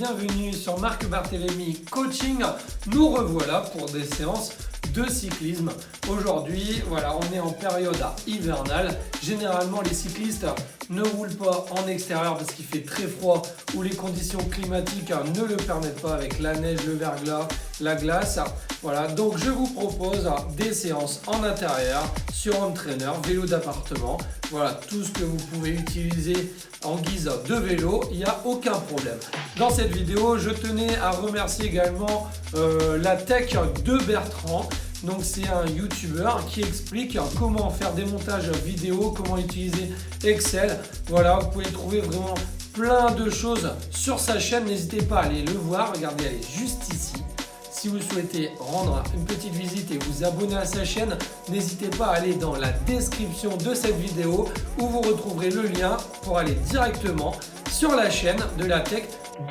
bienvenue sur Marc Barthélémy Coaching. Nous revoilà pour des séances de cyclisme. Aujourd'hui, voilà, on est en période hivernale. Généralement, les cyclistes ne roulent pas en extérieur parce qu'il fait très froid ou les conditions climatiques ne le permettent pas avec la neige, le verglas, la glace. Voilà, donc je vous propose des séances en intérieur sur home trainer, vélo d'appartement. Voilà, tout ce que vous pouvez utiliser en guise de vélo, il n'y a aucun problème. Dans cette vidéo, je tenais à remercier également la tech de Bertrand. Donc c'est un youtubeur qui explique comment faire des montages vidéo, comment utiliser Excel. Voilà, vous pouvez trouver vraiment plein de choses sur sa chaîne. N'hésitez pas à aller le voir. Regardez, elle est juste ici. Si vous souhaitez rendre une petite visite et vous abonner à sa chaîne, n'hésitez pas à aller dans la description de cette vidéo où vous retrouverez le lien pour aller directement sur la chaîne de la tech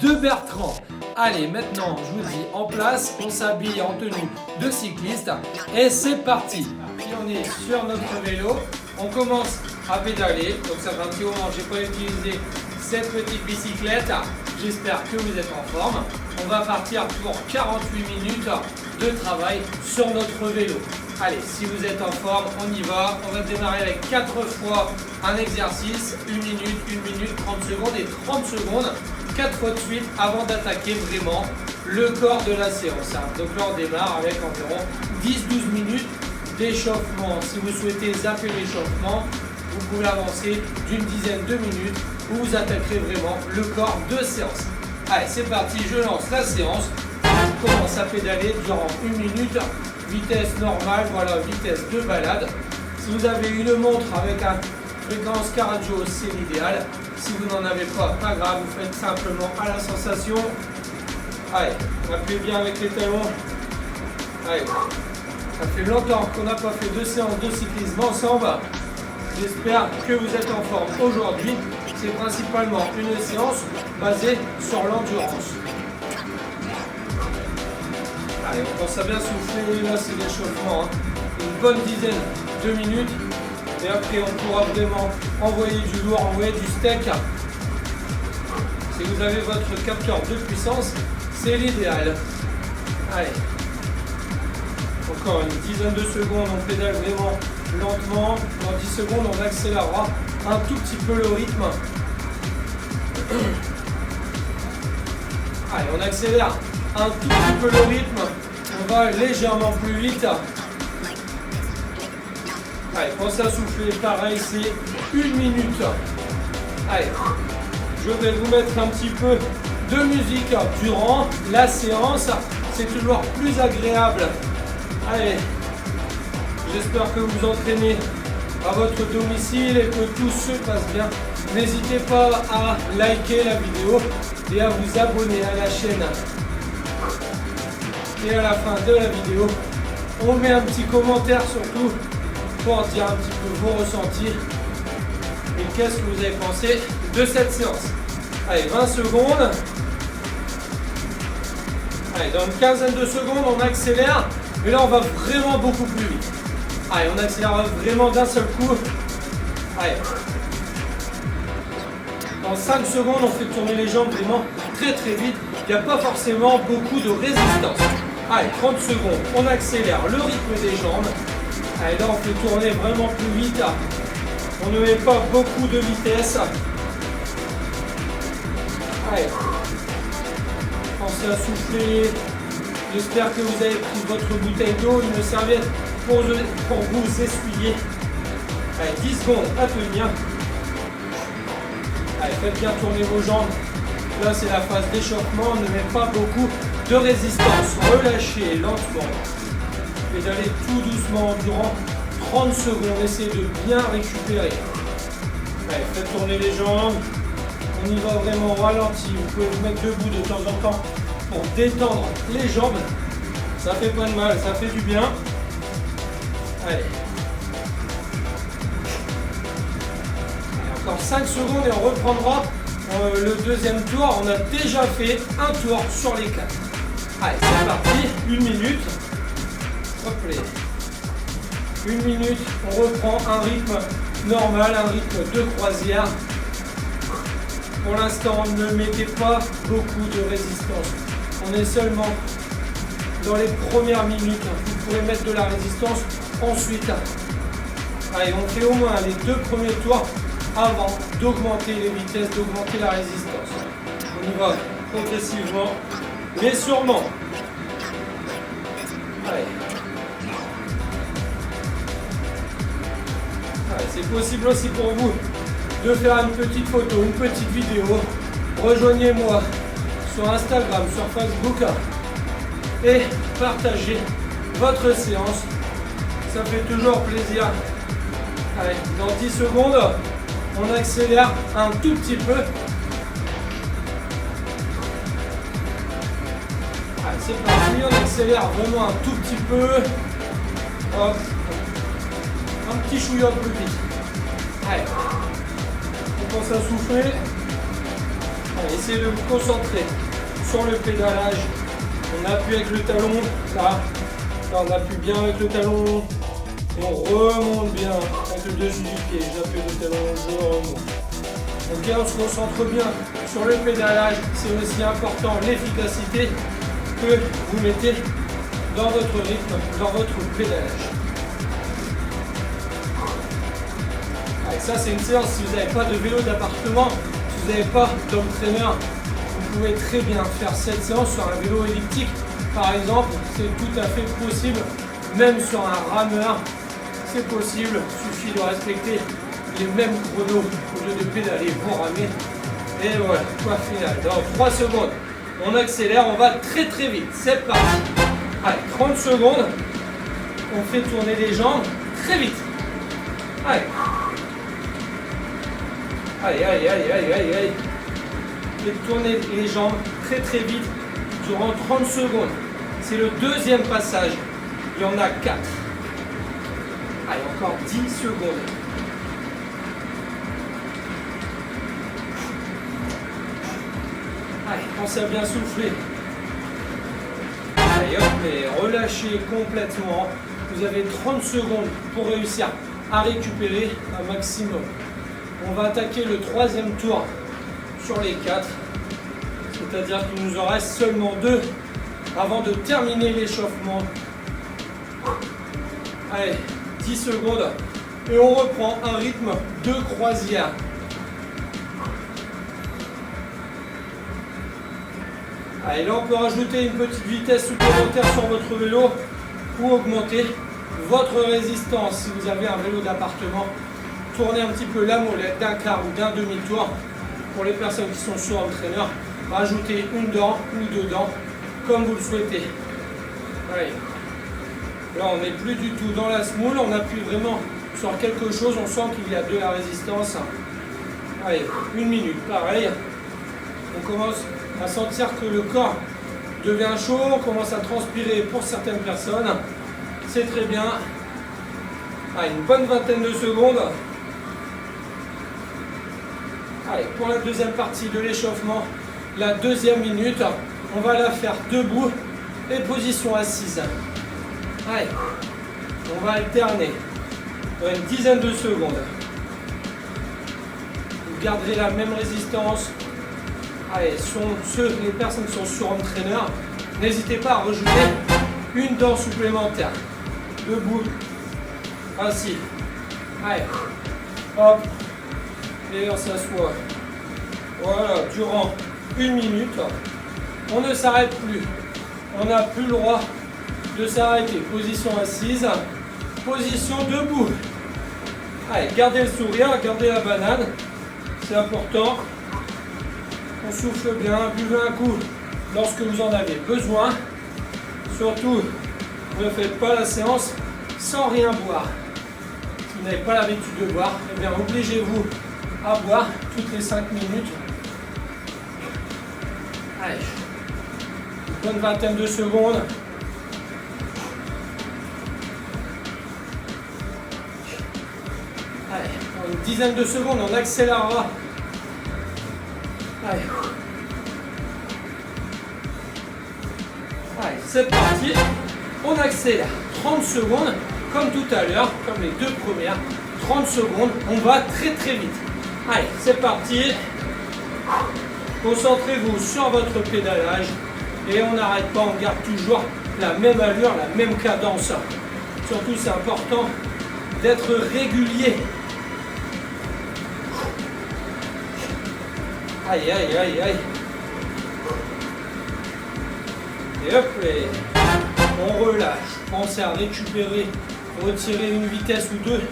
de Bertrand. Allez, maintenant, je vous dis en place, on s'habille en tenue de cycliste et c'est parti. Puis on est sur notre vélo, on commence à pédaler. Donc ça fait un petit moment, je n'ai pas utilisé cette petite bicyclette. J'espère que vous êtes en forme. On va partir pour 48 minutes de travail sur notre vélo. Allez, si vous êtes en forme, on y va. On va démarrer avec 4 fois un exercice, 1 minute, 30 secondes et 30 secondes, 4 fois de suite avant d'attaquer vraiment le corps de la séance. Donc là, on démarre avec environ 10-12 minutes d'échauffement. Si vous souhaitez zapper l'échauffement, vous pouvez avancer d'une dizaine de minutes où vous attaquerez vraiment le corps de séance. Allez, c'est parti, je lance la séance. On commence à pédaler durant 1 minute. Vitesse normale, voilà, vitesse de balade. Si vous avez une montre avec une fréquence cardio, c'est l'idéal. Si vous n'en avez pas, pas grave, vous faites simplement à la sensation. Allez, appuyez bien avec les talons. Allez, ça fait longtemps qu'on n'a pas fait de séance de cyclisme ensemble. J'espère que vous êtes en forme aujourd'hui. C'est principalement une séance basée sur l'endurance. Allez, on pense à bien souffler, là c'est l'échauffement. Une bonne dizaine de minutes. Et après on pourra vraiment envoyer du lourd, envoyer du steak. Si vous avez votre capteur de puissance, c'est l'idéal. Allez. Encore une dizaine de secondes, on pédale vraiment lentement. Dans 10 secondes, on accélérera un tout petit peu le rythme. Allez, on accélère un tout petit peu le rythme. On va légèrement plus vite. Allez, pensez à souffler. Pareil, c'est 1 minute. Allez, je vais vous mettre un petit peu de musique durant la séance. C'est toujours plus agréable. Allez, j'espère que vous entraînez à votre domicile et que tout se passe bien. N'hésitez pas à liker la vidéo et à vous abonner à la chaîne. Et à la fin de la vidéo, on met un petit commentaire surtout pour dire un petit peu vos ressentis et qu'est-ce que vous avez pensé de cette séance. Allez, 20 secondes. Allez, dans une quinzaine de secondes, on accélère. Mais là, on va vraiment beaucoup plus vite. Allez, on accélère vraiment d'un seul coup. Allez. Dans 5 secondes, on fait tourner les jambes vraiment très très vite. Il n'y a pas forcément beaucoup de résistance. Allez, 30 secondes, on accélère le rythme des jambes. Allez, là, on fait tourner vraiment plus vite. On ne met pas beaucoup de vitesse. Allez. Pensez à souffler. J'espère que vous avez pris votre bouteille d'eau, une serviette pour vous essuyer. Allez, 10 secondes à tenir. Allez, faites bien tourner vos jambes. Là, c'est la phase d'échauffement. Ne met pas beaucoup de résistance. Relâchez lentement. Pédalez tout doucement durant 30 secondes. Essayez de bien récupérer. Allez, faites tourner les jambes. On y va vraiment au ralenti. Vous pouvez vous mettre debout de temps en temps pour détendre les jambes. Ça fait pas de mal, ça fait du bien. Allez. Encore 5 secondes et on reprendra le deuxième tour. On a déjà fait un tour sur les 4. Allez, c'est parti. 1 minute. Hop là. 1 minute. On reprend un rythme normal, un rythme de croisière. Pour l'instant, ne mettez pas beaucoup de résistance. On est seulement dans les premières minutes. Vous pourrez mettre de la résistance ensuite. Allez, on fait au moins les 2 premiers tours avant d'augmenter les vitesses, d'augmenter la résistance. On y va progressivement, mais sûrement. Allez. Allez, c'est possible aussi pour vous de faire une petite photo, une petite vidéo. Rejoignez-moi sur Instagram, sur Facebook et partagez votre séance. Ça fait toujours plaisir. Allez, dans 10 secondes, on accélère un tout petit peu. Allez, c'est parti, on accélère vraiment un tout petit peu. Hop. Un petit chouillot plus vite. Allez. On commence à souffler. Allez, essayez de vous concentrer sur le pédalage. On appuie avec le talon. Là, on appuie bien avec le talon. Et on remonte bien avec le dessus du pied. J'appuie le talon, je remonte. Ok, on se concentre bien sur le pédalage. C'est aussi important l'efficacité que vous mettez dans votre rythme, dans votre pédalage. Allez, ça c'est une séance, si vous n'avez pas de vélo d'appartement, si vous n'avez pas d'entraîneur, vous pouvez très bien faire cette séance sur un vélo elliptique. Par exemple, c'est tout à fait possible, même sur un rameur, c'est possible, il suffit de respecter les mêmes chronos au lieu de pédaler pour ramer. Et voilà, quoi final. Dans 3 secondes, on accélère, on va très très vite. C'est parti. Allez, 30 secondes, on fait tourner les jambes très vite. Allez. Allez, allez, allez, allez, allez, allez. Faites tourner les jambes très très vite durant 30 secondes. C'est le deuxième passage. Il y en a 4. Allez, encore 10 secondes. Allez, pensez à bien souffler. Allez, hop, et relâchez complètement. Vous avez 30 secondes pour réussir à récupérer un maximum. On va attaquer le 3e tour sur les 4. C'est-à-dire qu'il nous en reste seulement 2 avant de terminer l'échauffement. Allez, 10 secondes et on reprend un rythme de croisière. Allez, là on peut rajouter une petite vitesse supplémentaire sur votre vélo pour augmenter votre résistance. Si vous avez un vélo d'appartement, tournez un petit peu la molette d'un quart ou d'un demi-tour. Pour les personnes qui sont sur entraîneur, rajoutez une dent ou 2 dents comme vous le souhaitez. Allez. Là on n'est plus du tout dans la semoule, on appuie vraiment sur quelque chose, on sent qu'il y a de la résistance. Allez, 1 minute, pareil. On commence à sentir que le corps devient chaud, on commence à transpirer pour certaines personnes. C'est très bien. Allez, une bonne vingtaine de secondes. Allez, pour la deuxième partie de l'échauffement, la 2e minute, on va la faire debout et position assise. Allez, on va alterner dans une dizaine de secondes. Vous garderez la même résistance. Allez, les personnes qui sont sur entraîneur, n'hésitez pas à rajouter une dent supplémentaire. Debout, assis. Allez, hop, et on s'assoit. Voilà, durant 1 minute, on ne s'arrête plus. On n'a plus le droit de s'arrêter. Position assise, position debout. Allez, gardez le sourire, gardez la banane, c'est important. On souffle bien, buvez un coup lorsque vous en avez besoin. Surtout, ne faites pas la séance sans rien boire. Si vous n'avez pas l'habitude de boire, eh bien obligez-vous à boire toutes les 5 minutes. Allez, une bonne vingtaine de secondes. Allez, en une dizaine de secondes, on accélérera. Allez. Allez, c'est parti. On accélère 30 secondes, comme tout à l'heure, comme les 2 premières. 30 secondes, on va très très vite. Allez, c'est parti. Concentrez-vous sur votre pédalage et on n'arrête pas, on garde toujours la même allure, la même cadence. Surtout, c'est important d'être régulier. Aïe, aïe, aïe, aïe. Et hop, on relâche. Pensez à récupérer, retirer une vitesse ou deux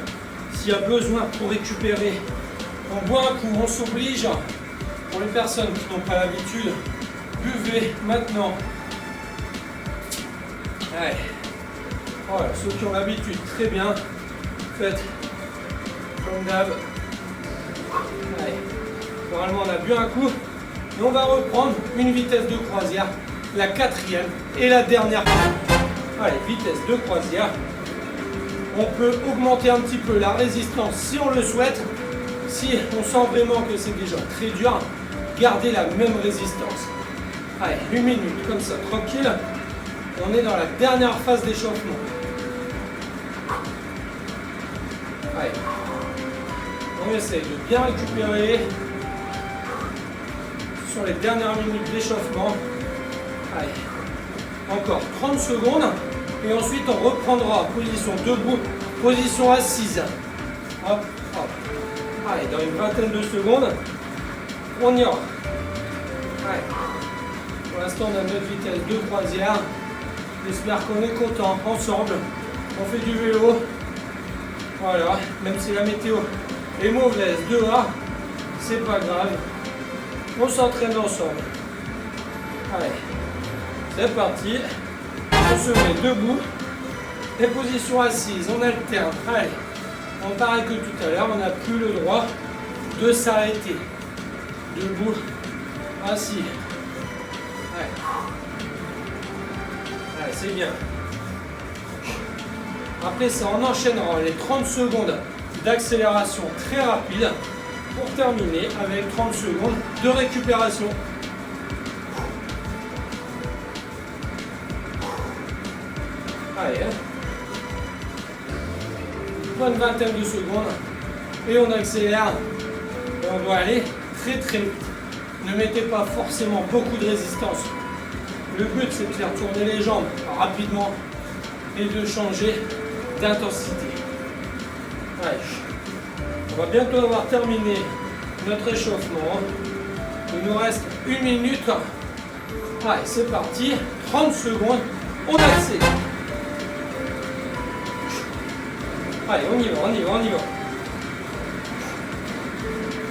s'il y a besoin pour récupérer. On boit un coup, on s'oblige. Pour les personnes qui n'ont pas l'habitude, buvez maintenant. Allez. Voilà, ceux qui ont l'habitude, très bien. Faites comme d'hab. Allez. Normalement, on a bu un coup. Et on va reprendre une vitesse de croisière, la quatrième et la dernière. Allez, vitesse de croisière. On peut augmenter un petit peu la résistance si on le souhaite. Si on sent vraiment que c'est déjà très dur, gardez la même résistance. Allez, 1 minute comme ça, tranquille. On est dans la dernière phase d'échauffement. Allez. On essaye de bien récupérer sur les dernières minutes d'échauffement. Allez. Encore 30 secondes. Et ensuite, on reprendra position debout, position assise. Hop, hop. Allez, dans une vingtaine de secondes, on y va. Allez. Pour l'instant, on a notre vitesse de croisière. J'espère qu'on est content ensemble. On fait du vélo. Voilà, même si la météo est mauvaise dehors, c'est pas grave. On s'entraîne ensemble. Allez, c'est parti. On se met debout. Et position assise, on alterne. Allez, on pareil que tout à l'heure, on n'a plus le droit de s'arrêter. Debout, assis. Allez. Allez, c'est bien. Après ça, on enchaînera les 30 secondes d'accélération très rapide pour terminer avec 30 secondes de récupération. Allez, bonne vingtaine de secondes et on accélère. Et on doit aller très très vite. Ne mettez pas forcément beaucoup de résistance. Le but, c'est de faire tourner les jambes rapidement et de changer d'intensité. Allez. On va bientôt avoir terminé notre échauffement. Il nous reste 1 minute. Allez, c'est parti. 30 secondes. On accélère. Allez, on y va, on y va, on y va.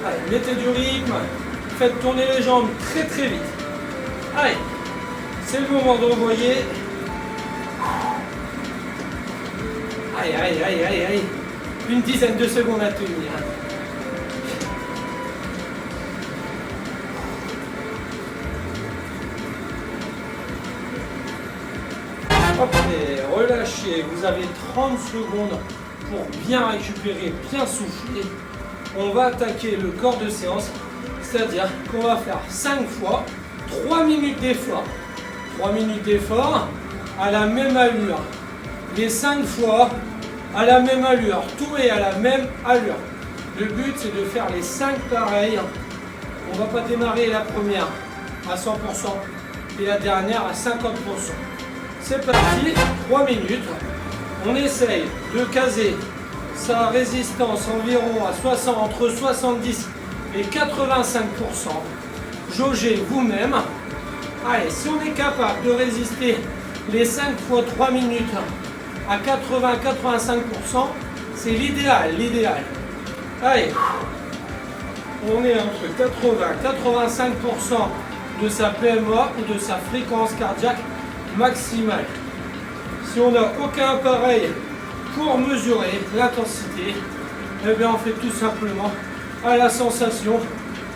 Allez, mettez du rythme. Faites tourner les jambes très très vite. Allez. C'est le moment d'envoyer. Aïe, aïe, aïe, aïe, aïe. Une dizaine de secondes à tenir. Hop, et relâchez. Vous avez 30 secondes pour bien récupérer, bien souffler. On va attaquer le corps de séance. C'est-à-dire qu'on va faire 5 fois 3 minutes d'effort. 3 minutes d'effort à la même allure. Les 5 fois à la même allure. Tout est à la même allure. Le but, c'est de faire les 5 pareils. On ne va pas démarrer la première à 100% et la dernière à 50%. C'est parti, 3 minutes. On essaye de caser sa résistance environ à 60, entre 70 et 85%. Jaugez vous-même. Allez, si on est capable de résister les 5 fois 3 minutes à 80-85%, c'est l'idéal, l'idéal. Allez, on est entre 80-85% de sa PMA ou de sa fréquence cardiaque maximale. Si on n'a aucun appareil pour mesurer l'intensité, eh bien on fait tout simplement à la sensation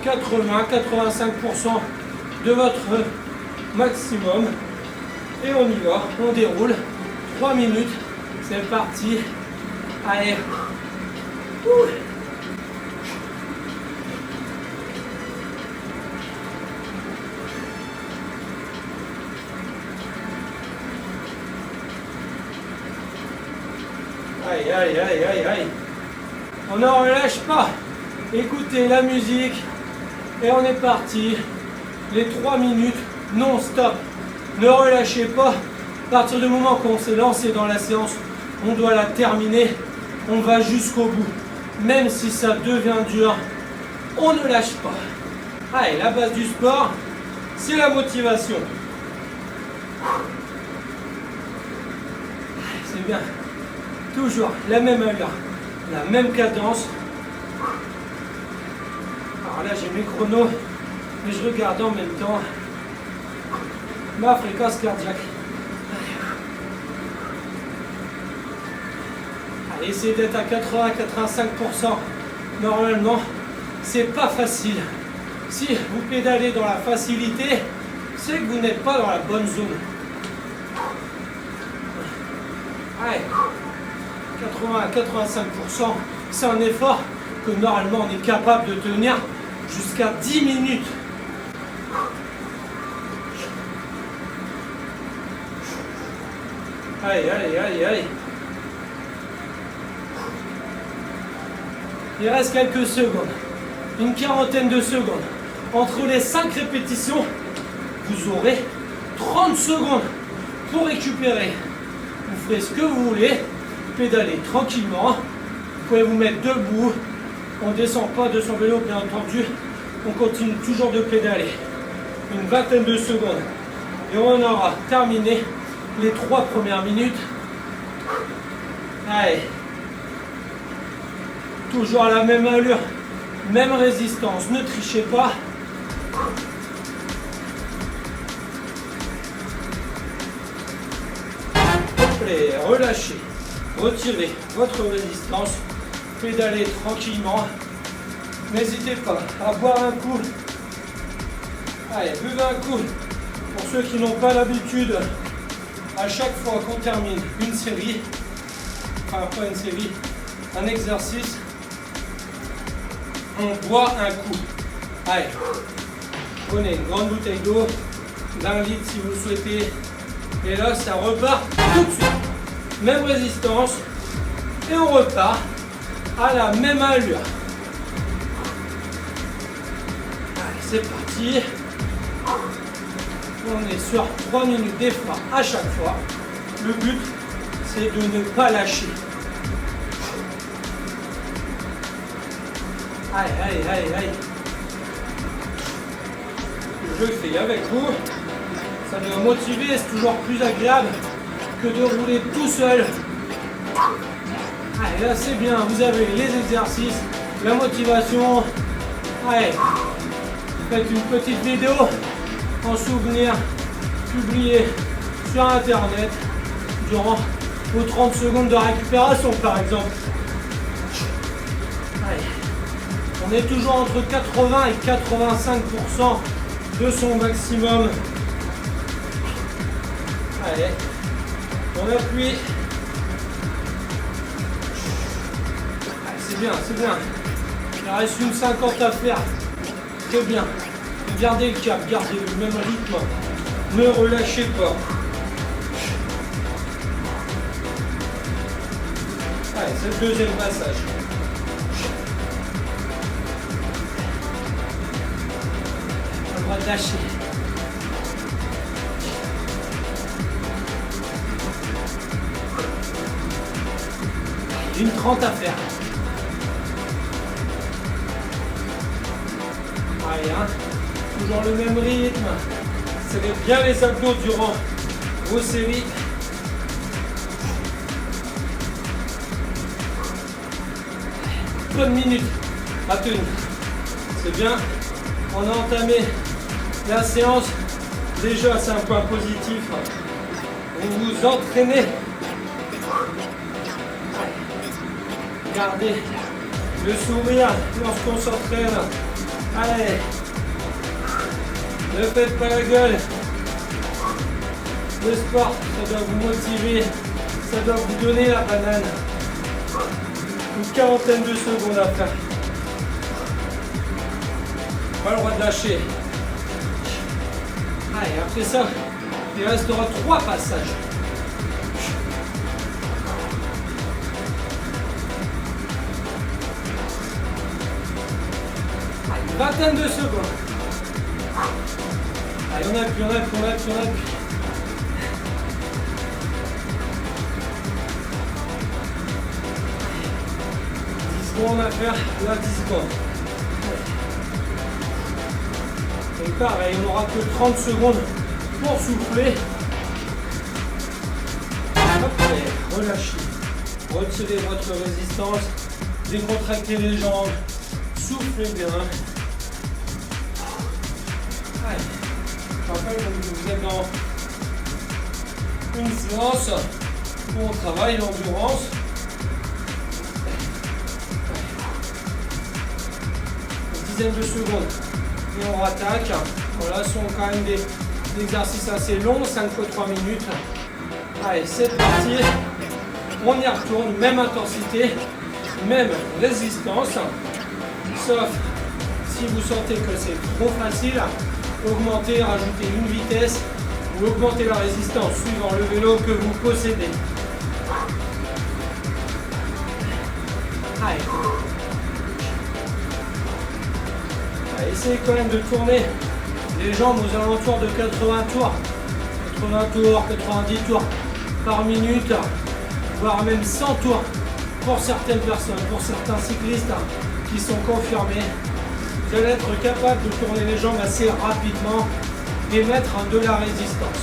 80-85% de votre maximum. Et on y va, on déroule. 3 minutes, c'est parti. Allez. Ouh. Aïe, aïe, aïe, aïe, aïe. On ne relâche pas. Écoutez la musique. Et on est parti. Les 3 minutes non-stop. Ne relâchez pas. À partir du moment qu'on s'est lancé dans la séance, on doit la terminer. On va jusqu'au bout. Même si ça devient dur, on ne lâche pas. Allez, la base du sport, c'est la motivation. C'est bien. Toujours la même allure, la même cadence. Alors là, j'ai mes chronos, mais je regarde en même temps ma fréquence cardiaque. Allez, essayez d'être à 80-85%. Normalement, c'est pas facile. Si vous pédalez dans la facilité, c'est que vous n'êtes pas dans la bonne zone. Allez, 80-85%, c'est un effort que normalement on est capable de tenir jusqu'à 10 minutes. Allez, allez, allez, allez. Il reste quelques secondes, une quarantaine de secondes. Entre les 5 répétitions, vous aurez 30 secondes pour récupérer. Vous ferez ce que vous voulez, pédalez tranquillement. Vous pouvez vous mettre debout. On ne descend pas de son vélo, bien entendu. On continue toujours de pédaler. Une vingtaine de secondes. Et on aura terminé les 3 premières minutes. Allez. Toujours à la même allure, même résistance. Ne trichez pas. Allez, relâchez. Retirez votre résistance. Pédalez tranquillement. N'hésitez pas à boire un coup. Allez, buvez un coup. Pour ceux qui n'ont pas l'habitude, à chaque fois qu'on termine une série, enfin pas une série, un exercice, on boit un coup. Allez, prenez une grande bouteille d'eau, d'1 litre si vous le souhaitez, et là ça repart tout de suite. Même résistance, et on repart à la même allure. Allez, c'est parti. On est sur 3 minutes d'effort à chaque fois. Le but, c'est de ne pas lâcher. Allez, allez, allez, allez. Je le fais avec vous. Ça doit motiver, c'est toujours plus agréable que de rouler tout seul. Allez, là c'est bien, vous avez les exercices, la motivation. Allez, faites une petite vidéo en souvenir, publiée sur internet durant vos 30 secondes de récupération par exemple. Allez. On est toujours entre 80 et 85% de son maximum. Allez, on appuie. Allez, c'est bien, c'est bien. Il reste une 50 à faire. Très bien. Gardez le cap, gardez le même rythme. Ne relâchez pas. Allez, c'est le deuxième passage. On va lâcher. Une 30 à faire. Allez, hein. Toujours le même rythme. Serrez bien les abdos durant vos séries. Bonne minute à tenir. C'est bien. On a entamé la séance. Déjà, c'est un point positif. Vous vous entraînez. Gardez le sourire lorsqu'on s'entraîne. Allez. Ne faites pas la gueule. Le sport, ça doit vous motiver. Ça doit vous donner la banane. Une quarantaine de secondes à faire. Pas le droit de lâcher. Allez, après ça, il restera 3 passages. Allez, vingtaine de secondes. Allez, on appuie, on appuie, on appuie, on appuie. 10 secondes à faire, là 10 secondes. Et pareil, on n'aura que 30 secondes pour souffler. Hop, allez, relâchez. Retirez votre résistance, décontractez les jambes, soufflez bien. Allez. Je rappelle que vous êtes dans une séance où on travaille l'endurance. Une dizaine de secondes et on rattaque. Voilà, ce sont quand même des exercices assez longs, 5 fois 3 minutes. Allez, c'est parti. On y retourne, même intensité, même résistance. Sauf si vous sentez que c'est trop facile, augmentez, rajoutez une vitesse ou augmentez la résistance suivant le vélo que vous possédez. Allez. Allez, essayez quand même de tourner les jambes aux alentours de 80 tours. 80 tours, 90 tours par minute, voire même 100 tours pour certaines personnes, pour certains cyclistes qui sont confirmés. Vous allez être capable de tourner les jambes assez rapidement et mettre de la résistance.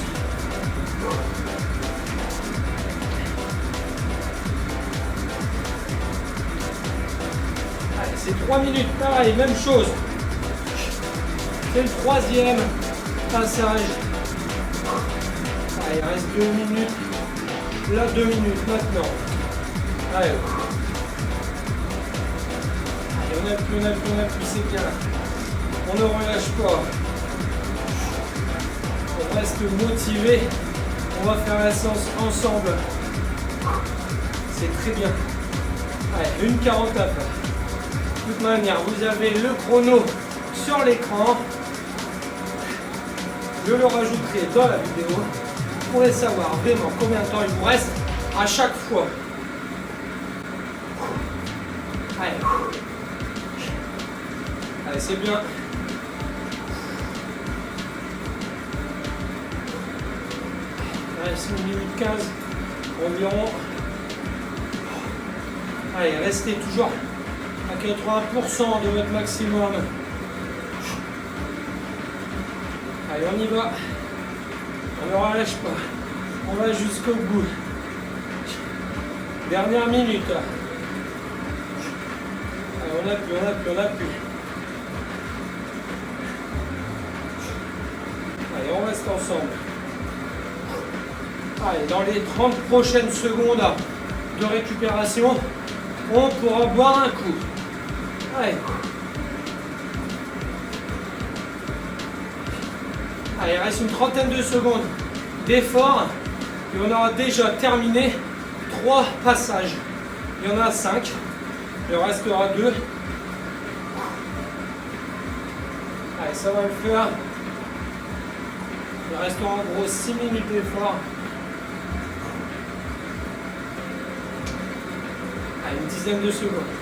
Allez, c'est 3 minutes, pareil, même chose. C'est le troisième passage. Allez, il reste 2 minutes. Là, 2 minutes maintenant. Allez. On appuie, c'est bien. On ne relâche pas. On reste motivé. On va faire la séance ensemble. C'est très bien. Allez, 1:40 à faire. De toute manière, vous avez le chrono sur l'écran. Je le rajouterai dans la vidéo. Vous pourrez savoir vraiment combien de temps il vous reste à chaque fois. Allez. Allez, c'est bien. Allez, c'est 1 minute 15 environ. Allez, restez toujours à 80% de votre maximum. Allez, on y va. On ne relâche pas. On va jusqu'au bout. Dernière minute. Allez, on appuie. Allez, on reste ensemble. Allez, dans les 30 prochaines secondes de récupération, on pourra boire un coup. Allez. Allez, il reste une trentaine de secondes d'effort et on aura déjà terminé 3 passages. Il y en a 5, il en restera 2. Allez, ça va le faire. Il restera en gros 6 minutes d'effort. Allez, une dizaine de secondes.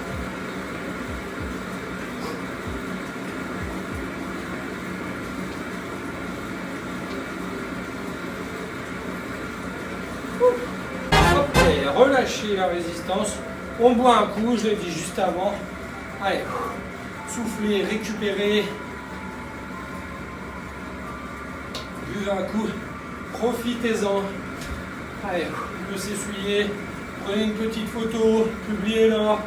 Hop, et relâchez la résistance. On boit un coup, je l'ai dit juste avant. Allez, soufflez, récupérez. Buvez un coup, profitez-en. Allez, on peut s'essuyer. Prenez une petite photo, publiez-la.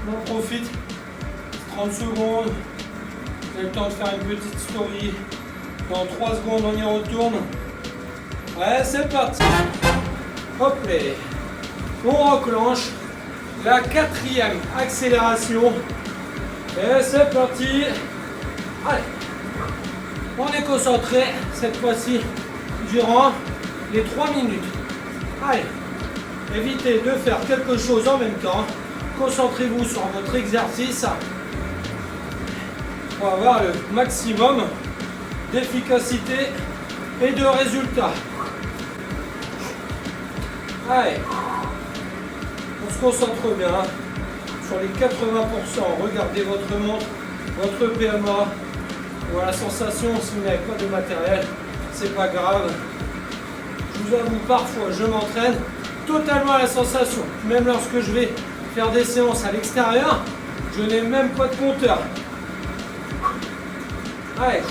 On profite. 30 secondes. Vous avez le temps de faire une petite story. Dans 3 secondes, on y retourne. Ouais, c'est parti. Hop là. On enclenche la 4e accélération. Et c'est parti. Allez. On est concentré cette fois-ci durant les 3 minutes. Allez. Évitez de faire quelque chose en même temps. Concentrez-vous sur votre exercice pour avoir le maximum d'efficacité et de résultats. Allez, on se concentre bien sur les 80%. Regardez votre montre, votre PMA. Voilà, sensation, si vous n'avez pas de matériel, c'est pas grave. Je vous avoue, parfois je m'entraîne totalement à la sensation. Même lorsque je vais faire des séances à l'extérieur, je n'ai même pas de compteur. Allez.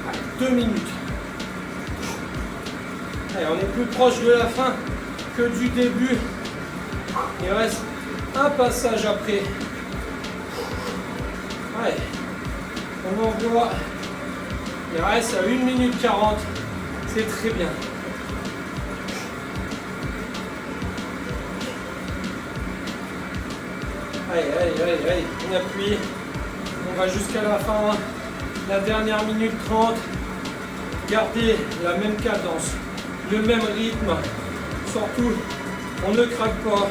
Allez, 2 minutes. Allez, on est plus proche de la fin que du début. Il reste un passage après. Allez, on envoie. Il reste à 1 minute 40. C'est très bien. Allez, on appuie. On va jusqu'à la fin. La dernière minute 30. Gardez la même cadence, le même rythme. Surtout, on ne craque pas.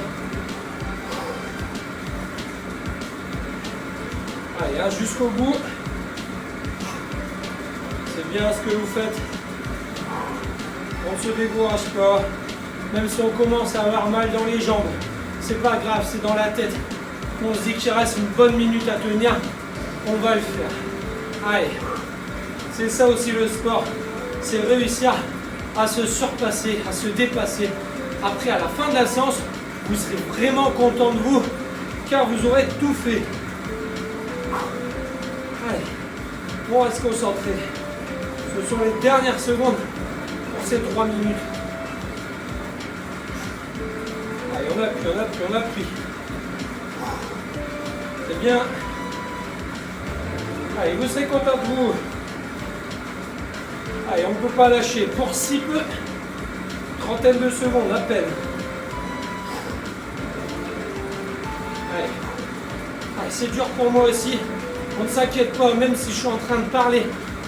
Allez, jusqu'au bout. C'est bien ce que vous faites. On ne se décourage pas. Même si on commence à avoir mal dans les jambes, c'est pas grave, c'est dans la tête. On se dit qu'il reste une bonne minute à tenir. On va le faire. Allez. C'est ça aussi le sport. C'est réussir à se surpasser, à se dépasser. Après, à la fin de la séance, vous serez vraiment content de vous, car vous aurez tout fait. Allez, on reste concentré. Ce sont les dernières secondes pour ces 3 minutes. Allez, on appuie. C'est bien. Allez, vous serez content de vous. Allez, on ne peut pas lâcher. Pour si peu, trentaine de secondes à peine. Allez, c'est dur pour moi aussi. On ne s'inquiète pas, même si je suis en train de parler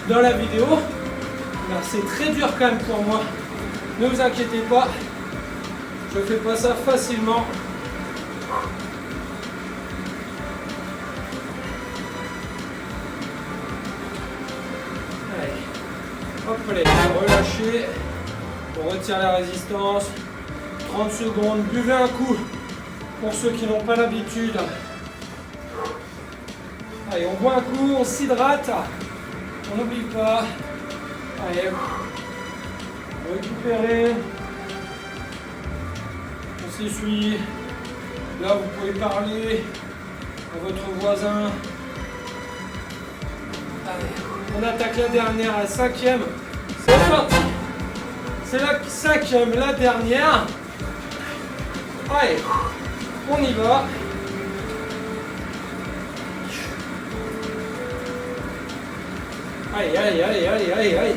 dans la vidéo. C'est très dur quand même pour moi. Ne vous inquiétez pas. Je ne fais pas ça facilement. Allez. Hop, allez, relâchez. On retire la résistance. 30 secondes. Buvez un coup pour ceux qui n'ont pas l'habitude. Allez, on boit un coup, on s'hydrate. On n'oublie pas. Allez, récupérez. On s'essuie. Là, vous pouvez parler à votre voisin. Allez, on attaque la dernière, la cinquième. C'est parti. C'est la cinquième, la dernière. Allez, on y va. Allez.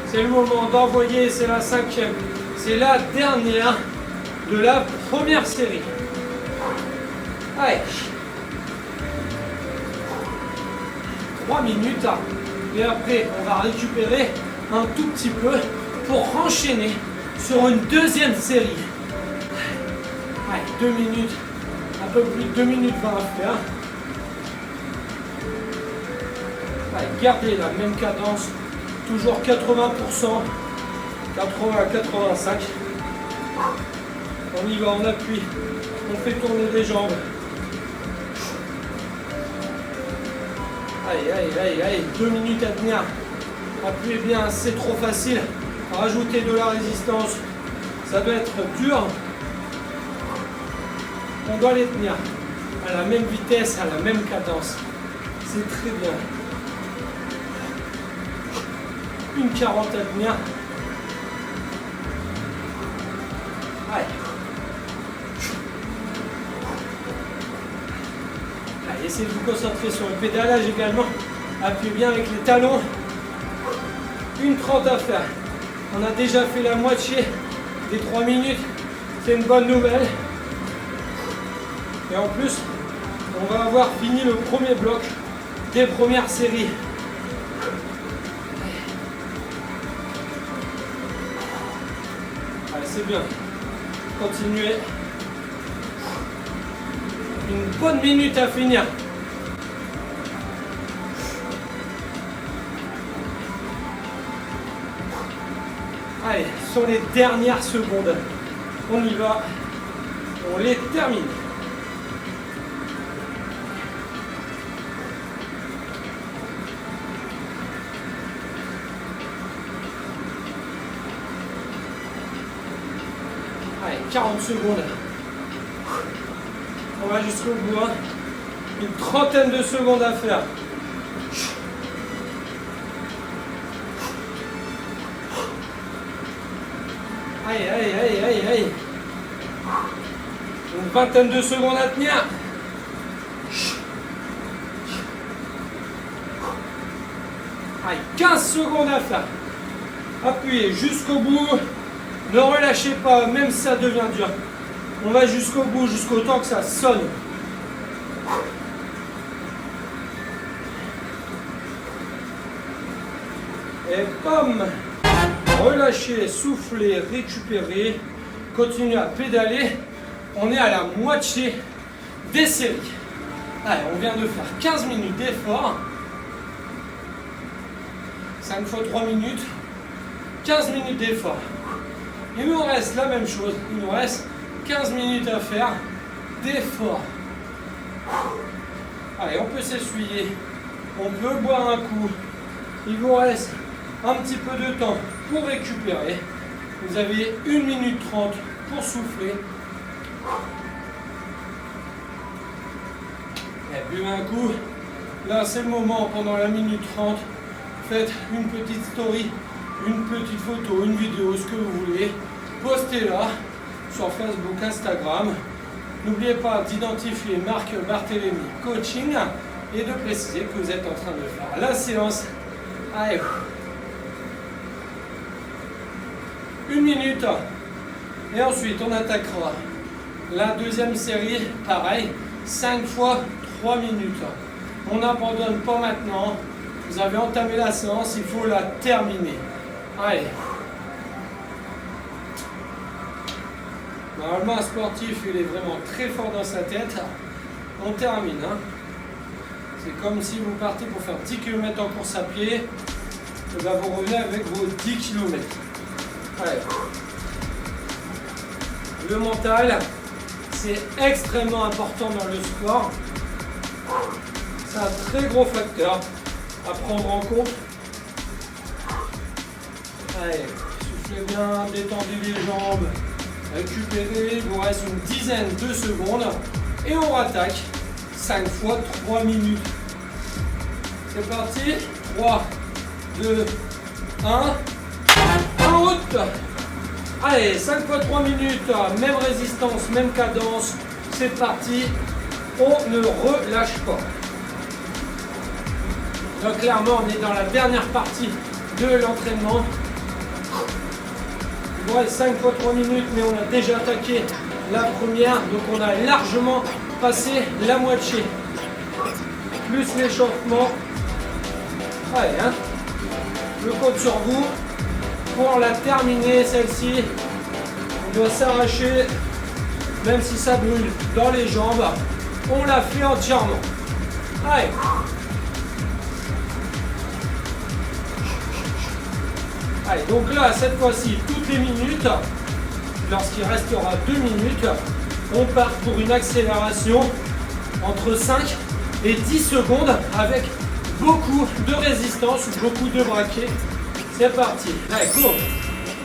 C'est le moment d'envoyer, c'est la cinquième. C'est la dernière de la première série. Allez. 3 minutes. Et après, on va récupérer un tout petit peu pour enchaîner sur une deuxième série. Allez, 2 minutes. Un peu plus de 2 minutes 20 à faire. Allez, gardez la même cadence, toujours 80%, 80 à 85. On y va, on appuie, on fait tourner les jambes. Allez, 2 minutes à tenir. Appuyez bien, c'est trop facile. Rajoutez de la résistance, ça doit être dur. On doit les tenir à la même vitesse, à la même cadence. C'est très bien. Une 40 à tenir. Allez. Allez, essayez de vous concentrer sur le pédalage également. Appuyez bien avec les talons. Une 30 à faire. On a déjà fait la moitié des 3 minutes. C'est une bonne nouvelle. Et en plus, on va avoir fini le premier bloc des premières séries. C'est bien. Continuez. Une bonne minute à finir. Allez, sur les dernières secondes. On y va. On les termine. Allez, 40 secondes. On va jusqu'au bout. Hein. Une trentaine de secondes à faire. Allez, allez, allez, allez, allez. Une vingtaine de secondes à tenir. Allez, 15 secondes à faire. Appuyez jusqu'au bout. Ne relâchez pas, même si ça devient dur. On va jusqu'au bout, jusqu'au temps que ça sonne. Et bam! Relâchez, soufflez, récupérez. Continuez à pédaler. On est à la moitié des séries. Allez, on vient de faire 15 minutes d'effort. 5 fois 3 minutes. 15 minutes d'effort. Il nous reste la même chose. Il nous reste 15 minutes à faire d'effort. Allez, on peut s'essuyer. On peut boire un coup. Il vous reste un petit peu de temps pour récupérer. Vous avez 1 minute 30 pour souffler. Et buvez un coup. Là, c'est le moment, pendant la minute 30, faites une petite story, une petite photo, une vidéo, ce que vous voulez. Postez-la sur Facebook, Instagram. N'oubliez pas d'identifier Marc Barthélémy Coaching et de préciser que vous êtes en train de faire la séance. Allez. 1 minute. Et ensuite, on attaquera la deuxième série. Pareil, 5 fois 3 minutes. On n'abandonne pas maintenant. Vous avez entamé la séance, il faut la terminer. Allez. Normalement, un sportif, il est vraiment très fort dans sa tête. On termine. Hein. C'est comme si vous partez pour faire 10 km en course à pied. Et bien vous revenez avec vos 10 km. Allez. Le mental, c'est extrêmement important dans le sport. C'est un très gros facteur à prendre en compte. Allez, soufflez bien, détendez les jambes, récupérez, il vous reste une dizaine de secondes et on rattaque 5 fois 3 minutes. C'est parti, 3, 2, 1, en route. Allez, 5 fois 3 minutes, même résistance, même cadence, c'est parti, on ne relâche pas. Donc clairement, on est dans la dernière partie de l'entraînement. Il vous reste 5 fois 3 minutes, mais on a déjà attaqué la première, donc on a largement passé la moitié. Plus l'échauffement. Allez, hein. Je compte sur vous pour la terminer, celle-ci. On doit s'arracher, même si ça brûle dans les jambes. On la fait entièrement. Allez. Allez, donc là, cette fois-ci, toutes les minutes, lorsqu'il restera 2 minutes, on part pour une accélération entre 5 et 10 secondes avec beaucoup de résistance, beaucoup de braquets. C'est parti. Allez, go.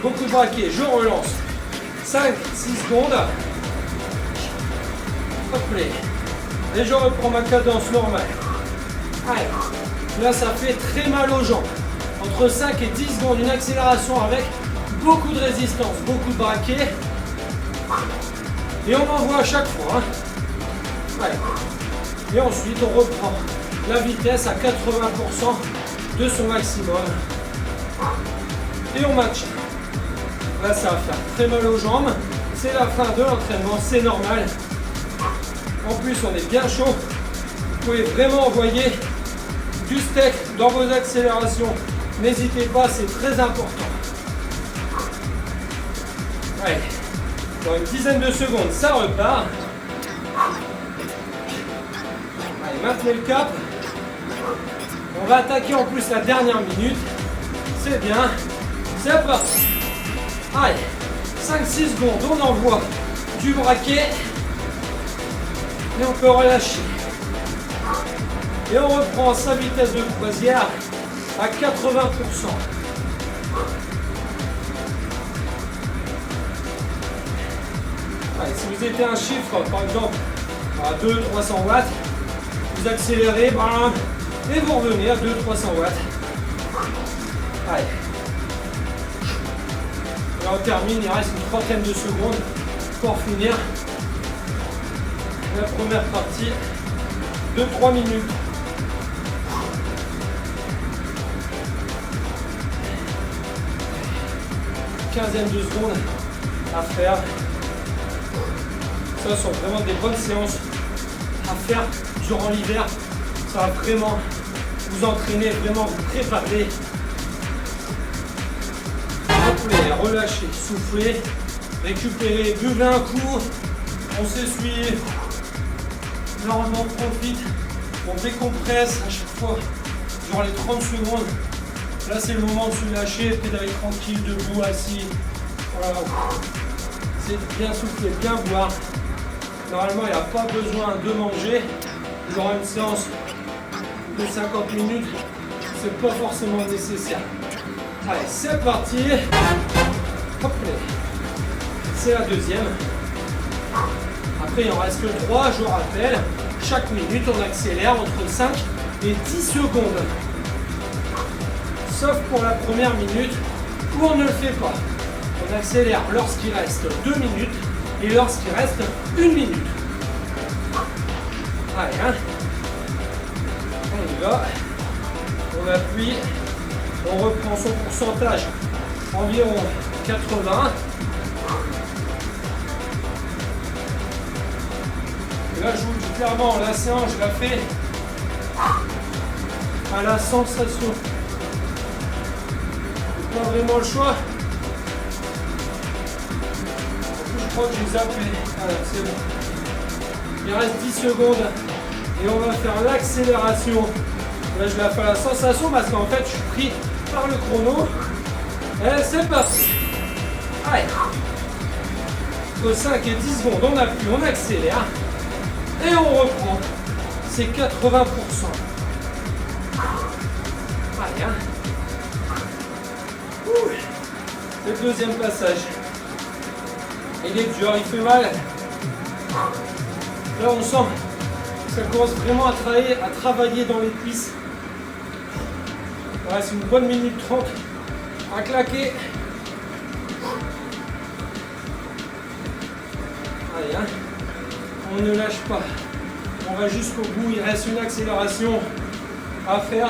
Beaucoup de braquets, je relance. 5, 6 secondes. Hop là. Et je reprends ma cadence normale. Allez. Là, ça fait très mal aux jambes. Entre 5 et 10 secondes, une accélération avec beaucoup de résistance, beaucoup de braquets. Et on envoie à chaque fois. Hein. Allez. Et ensuite, on reprend la vitesse à 80% de son maximum. Et on maintient. Là, ça va faire très mal aux jambes. C'est la fin de l'entraînement, c'est normal. En plus, on est bien chaud. Vous pouvez vraiment envoyer du steak dans vos accélérations. N'hésitez pas, c'est très important. Allez, dans une dizaine de secondes, ça repart. Allez, maintenez le cap. On va attaquer en plus la dernière minute. C'est bien. C'est parti. Allez, 5-6 secondes, on envoie du braquet. Et on peut relâcher. Et on reprend sa vitesse de croisière à 80%. Allez, si vous étiez un chiffre, par exemple, à 200-300 watts, vous accélérez, bam, et vous revenez à 200-300 watts. Allez. Là, on termine, il reste une trentaine de secondes pour finir la première partie de 3 minutes. Quinzaine de secondes à faire. Ça sont vraiment des bonnes séances à faire durant l'hiver. Ça va vraiment vous entraîner, vraiment vous préparer. Rappelez, relâchez, soufflez, récupérez, buvez un coup, on s'essuie. Là on en profite, on décompresse à chaque fois durant les 30 secondes. Là c'est le moment de se lâcher, pédaler tranquille, debout, assis. Voilà. C'est bien souffler, bien boire. Normalement il n'y a pas besoin de manger. Durant une séance de 50 minutes, c'est pas forcément nécessaire. Allez, c'est parti. Hop là. C'est la deuxième. Après, il en reste que 3, je vous rappelle. Chaque minute, on accélère entre 5 et 10 secondes. Sauf pour la première minute où on ne le fait pas. On accélère lorsqu'il reste 2 minutes et lorsqu'il reste 1 minute. Allez, hein. On y va. On appuie. On reprend son pourcentage, environ 80. Et là, je vous dis clairement, la séance, je la fais à la sensation. Pas vraiment le choix. Je crois que j'ai zappé. Voilà, c'est bon. Il reste 10 secondes et on va faire l'accélération. Là, je la fais à la sensation parce qu'en fait, je suis pris par le chrono. Et c'est parti. Allez. Entre 5 et 10 secondes, on appuie, on accélère. Et on reprend. C'est 80%. Allez, hein. Ouh. Le deuxième passage. Il est dur, il fait mal. Là, on sent que ça commence vraiment à travailler dans les cuisses. Ouais, c'est une bonne minute 30 à claquer. Allez, hein. On ne lâche pas. On va jusqu'au bout. Il reste une accélération à faire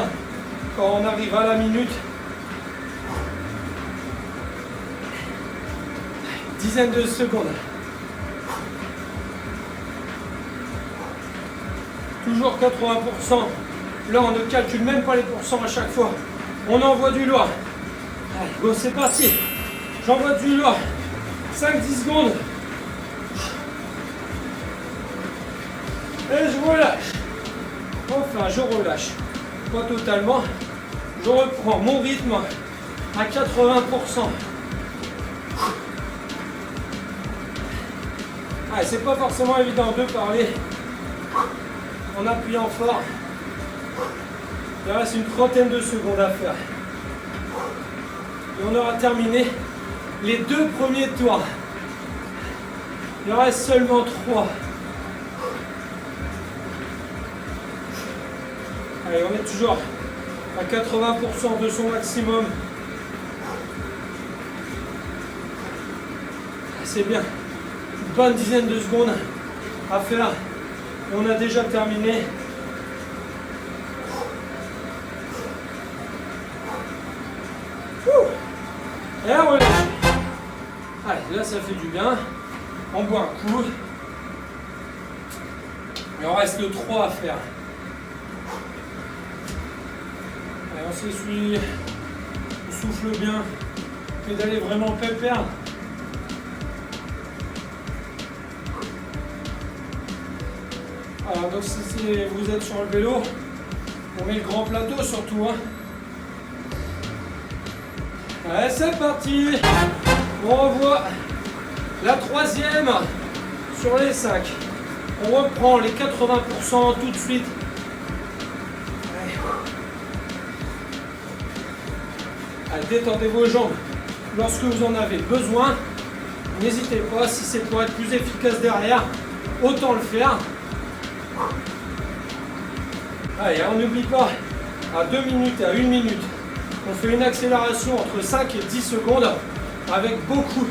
quand on arrive à la minute. Dizaine de secondes. Toujours 80%. Là, on ne calcule même pas les pourcents à chaque fois. On envoie du lourd. Allez, go, c'est parti. J'envoie du lourd. 5-10 secondes. Et je relâche. Enfin, je relâche. Pas totalement. Je reprends mon rythme à 80%. Allez, c'est pas forcément évident de parler en appuyant fort. Il reste une trentaine de secondes à faire. Et on aura terminé les 2 premiers tours. Il en reste seulement 3. Allez, on est toujours à 80% de son maximum. C'est bien. Une bonne dizaine de secondes à faire. On a déjà terminé. Et on relâche. Allez, là ça fait du bien. On boit un coup. Il en reste 3 à faire. Allez, on s'essuie. On souffle bien. Pédaler vraiment pépère. Voilà, donc si vous êtes sur le vélo, on met le grand plateau surtout. Hein. Allez, c'est parti. On revoit la 3e Sur les 5. On reprend les 80% tout de suite. Allez, détendez vos jambes lorsque vous en avez besoin. N'hésitez pas, si c'est pour être plus efficace derrière, autant le faire. Allez, on n'oublie pas, à 2 minutes et à 1 minute, on fait une accélération entre 5 et 10 secondes avec beaucoup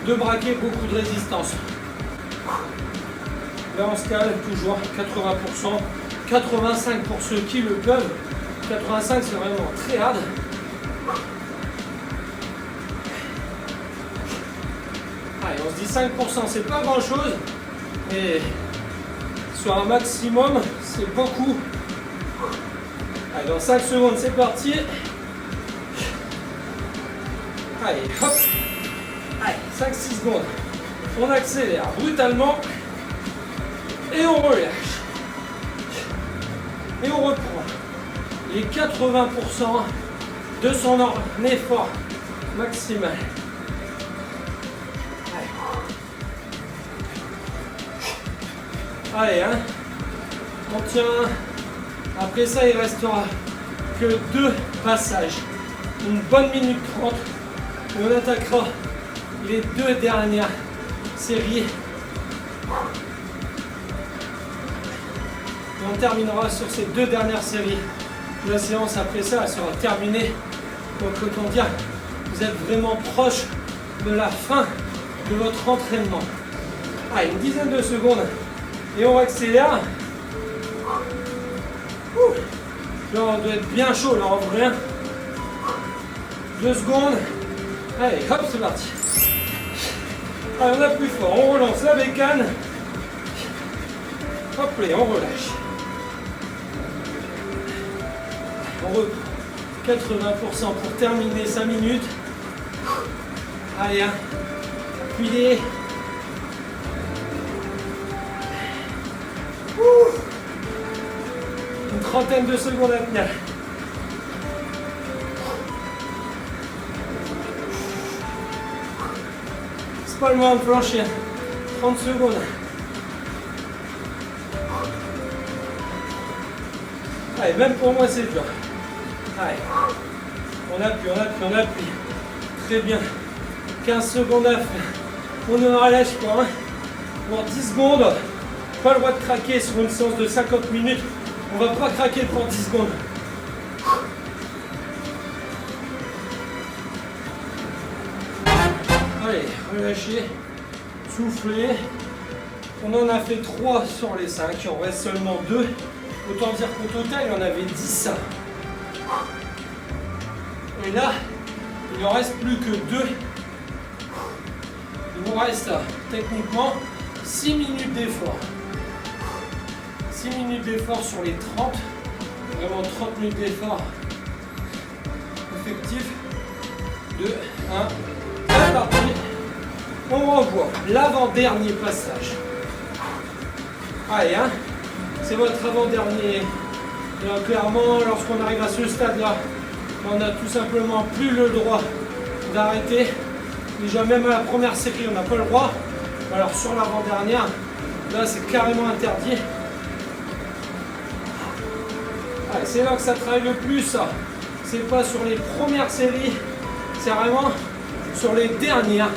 de braquets, beaucoup de résistance. Là, on se calme toujours, 80%, 85% pour ceux qui le peuvent. 85, c'est vraiment très hard. Allez, on se dit 5%, c'est pas grand chose, mais sur un maximum, c'est beaucoup. Allez, dans 5 secondes, c'est parti. Allez, hop. Allez, 5-6 secondes. On accélère brutalement. Et on relâche. Et on reprend les 80% de son effort maximal. Allez, hein. On tient. Après ça, il restera que 2 passages. Une bonne minute 30. Et on attaquera les 2 dernières séries. Et on terminera sur ces 2 dernières séries. La séance après ça, elle sera terminée. Donc autant dire, vous êtes vraiment proche de la fin de votre entraînement. Allez, une dizaine de secondes. Et on accélère. Là, on doit être bien chaud, là, en vrai. 2 secondes. Allez, hop, c'est parti. Allez, on a plus fort. On relance la bécane. Hop, et on relâche. On reprend 80% pour terminer 5 minutes. Allez, hein. Appuyez. Une trentaine de secondes à tenir. C'est pas le moment de flancher. 30 secondes. Allez, même pour moi c'est dur. Allez. On appuie, on appuie, on appuie. Très bien. 15 secondes à faire. On ne relâche pas. Hein. Pour 10 secondes. Pas le droit de craquer sur une séance de 50 minutes. On va pas craquer pour 10 secondes. Allez, relâchez, soufflez. On en a fait 3 sur les 5, il en reste seulement 2. Autant dire qu'au total, il y en avait 10. Et là, il n'en reste plus que 2. Il nous reste techniquement 6 minutes d'effort. 6 minutes d'effort sur les 30. Vraiment 30 minutes d'effort effectif. 2, 1. C'est parti. On renvoie l'avant-dernier passage. Allez, hein. C'est votre avant-dernier. Clairement, lorsqu'on arrive à ce stade-là, on n'a tout simplement plus le droit d'arrêter. Déjà, même à la première série, on n'a pas le droit. Alors, sur l'avant-dernière, là, c'est carrément interdit. Allez, c'est là que ça travaille le plus. C'est pas sur les premières séries, c'est vraiment sur les dernières.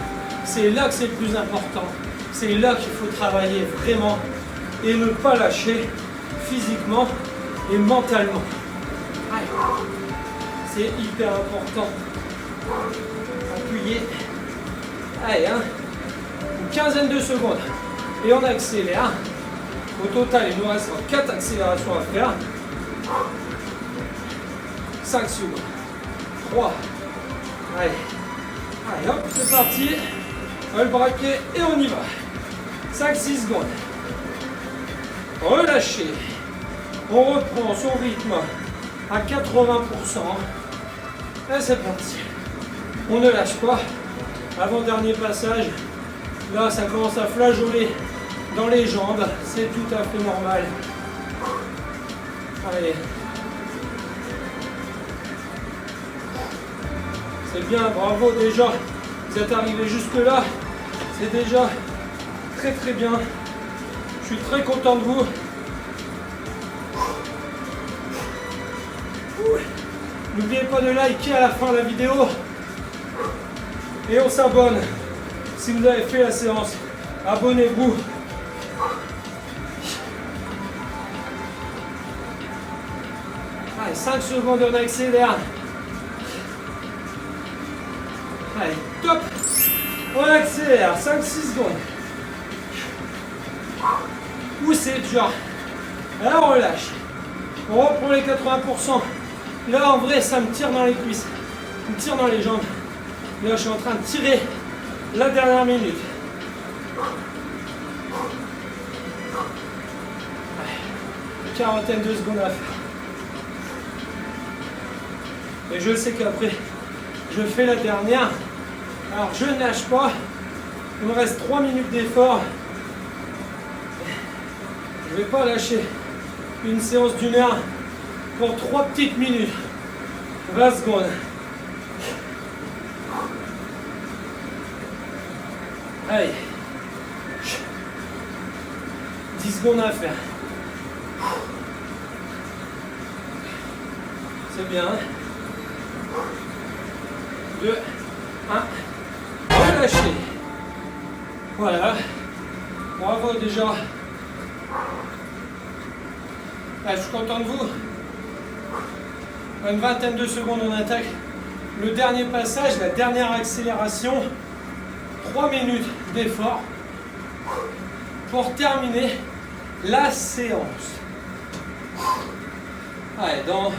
C'est là que c'est le plus important. C'est là qu'il faut travailler vraiment et ne pas lâcher physiquement et mentalement. Allez. C'est hyper important. Appuyez. Allez, hein. Une quinzaine de secondes. Et on accélère. Au total, il nous reste 4 accélérations à faire. 5 secondes. 3. Allez. Allez, hop, c'est parti. On va le braquer et on y va. 5-6 secondes. Relâchez. On reprend son rythme à 80%. Et c'est parti. On ne lâche pas. Avant-dernier passage. Là, ça commence à flageoler dans les jambes. C'est tout à fait normal. Allez. C'est bien, bravo déjà. Vous êtes arrivé jusque là. C'est déjà très très bien. Je suis très content de vous. N'oubliez pas de liker à la fin de la vidéo. Et on s'abonne. Si vous avez fait la séance, abonnez-vous. Allez, 5 secondes, on accélère. Allez, top. On accélère, 5-6 secondes. Ouh, c'est dur. Là, on relâche. On reprend les 80%. Là, en vrai, ça me tire dans les cuisses. Ça me tire dans les jambes. Là, je suis en train de tirer la dernière minute. Allez, quarantaine de secondes à faire. Et je sais qu'après, je fais la dernière. Alors, je ne lâche pas. Il me reste 3 minutes d'effort. Je ne vais pas lâcher une séance d'une heure pour 3 petites minutes. 20 secondes. Allez. 10 secondes à faire. C'est bien. 2, 1. Relâchez. Voilà. Bravo déjà. Ah, je suis content de vous. Une vingtaine de secondes, on attaque le dernier passage, la dernière accélération. 3 minutes d'effort pour terminer la séance. Allez, dans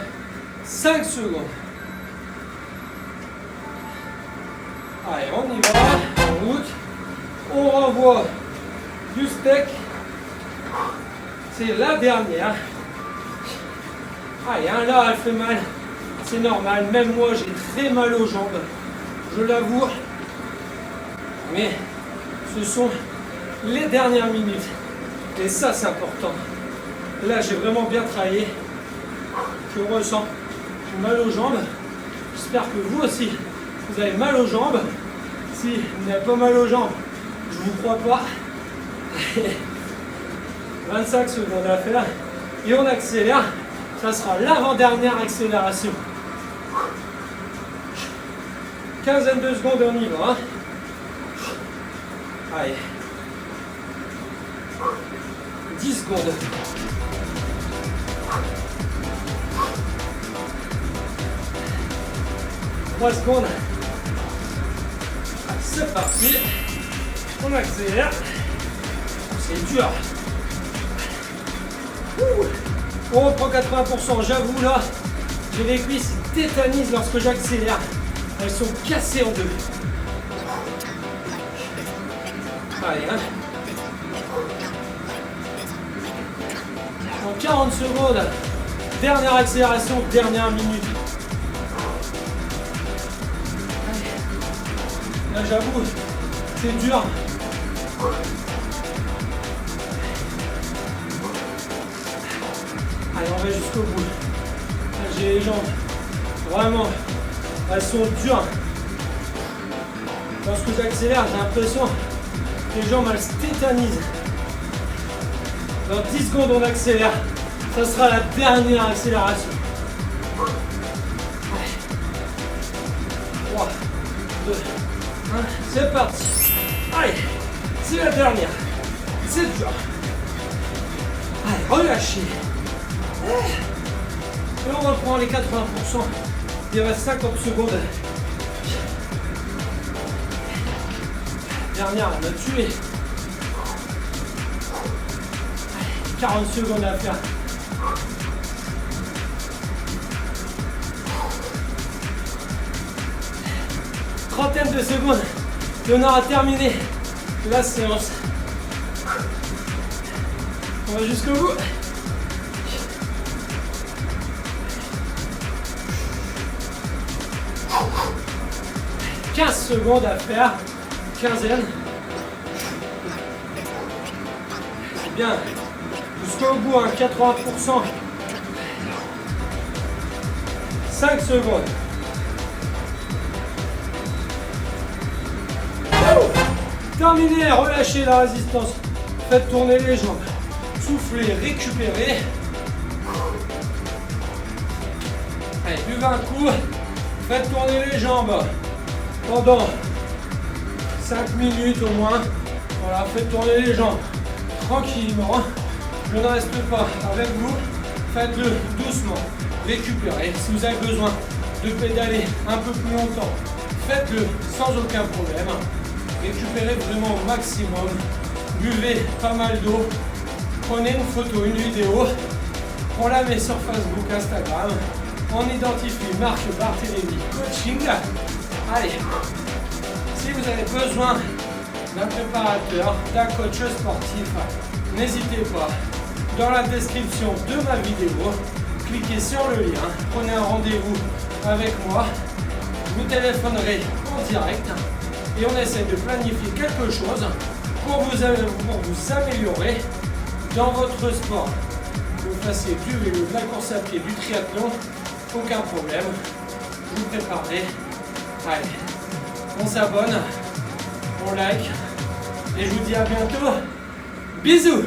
5 secondes. Allez, on y va, en route. On renvoie du steak. C'est la dernière. Allez, là, elle fait mal. C'est normal. Même moi, j'ai très mal aux jambes. Je l'avoue. Mais ce sont les dernières minutes. Et ça, c'est important. Là, j'ai vraiment bien travaillé. Je ressens mal aux jambes. J'espère que vous aussi, vous avez mal aux jambes. Si vous n'avez pas mal aux jambes, je ne vous crois pas. 25 secondes à faire. Et on accélère. Ça sera l'avant-dernière accélération. Quinzaine de secondes, on y va. Allez. 10 secondes. 3 secondes. Allez, c'est parti. On accélère. C'est dur. On reprend 80%. J'avoue là, j'ai les cuisses qui tétanisent lorsque j'accélère. Elles sont cassées en deux. Allez, hein. En 40 secondes, dernière accélération, dernière minute. Là, j'avoue, c'est dur. Allez, on va jusqu'au bout. Là, j'ai les jambes. Vraiment, elles sont dures. Lorsque j'accélère, j'ai l'impression que les jambes, elles se tétanisent. Dans 10 secondes, on accélère. Ça sera la dernière accélération. 3, 2, 1, c'est parti. Allez, c'est la dernière. C'est dur. Allez, relâchez. Et on reprend les 80%. Il reste 50 secondes. Dernière, on a tué. 40 secondes à faire. Trentaine de secondes. Et on aura terminé la séance. On va jusqu'au bout. 15 secondes à faire. Quinzaine. C'est bien. Jusqu'au bout, hein, 80%. 5 secondes. Terminé, relâchez la résistance. Faites tourner les jambes. Soufflez, récupérez. Allez, buvez un coup. Faites tourner les jambes pendant 5 minutes au moins. Voilà, faites tourner les jambes tranquillement. Je ne reste pas avec vous. Faites-le doucement. Récupérez. Si vous avez besoin de pédaler un peu plus longtemps, faites-le sans aucun problème. Récupérez vraiment au maximum. Buvez pas mal d'eau. Prenez une photo, une vidéo. On la met sur Facebook, Instagram. On identifie marque Barthélémy Coaching. Allez, si vous avez besoin d'un préparateur, d'un coach sportif, n'hésitez pas. Dans la description de ma vidéo, cliquez sur le lien, prenez un rendez-vous avec moi. Vous téléphonerez en direct et on essaie de planifier quelque chose pour vous améliorer dans votre sport. Que vous fassiez du vélo, de la course à pied, du triathlon, aucun problème. Je vous préparerai. Allez, on s'abonne, on like et je vous dis à bientôt. Bisous!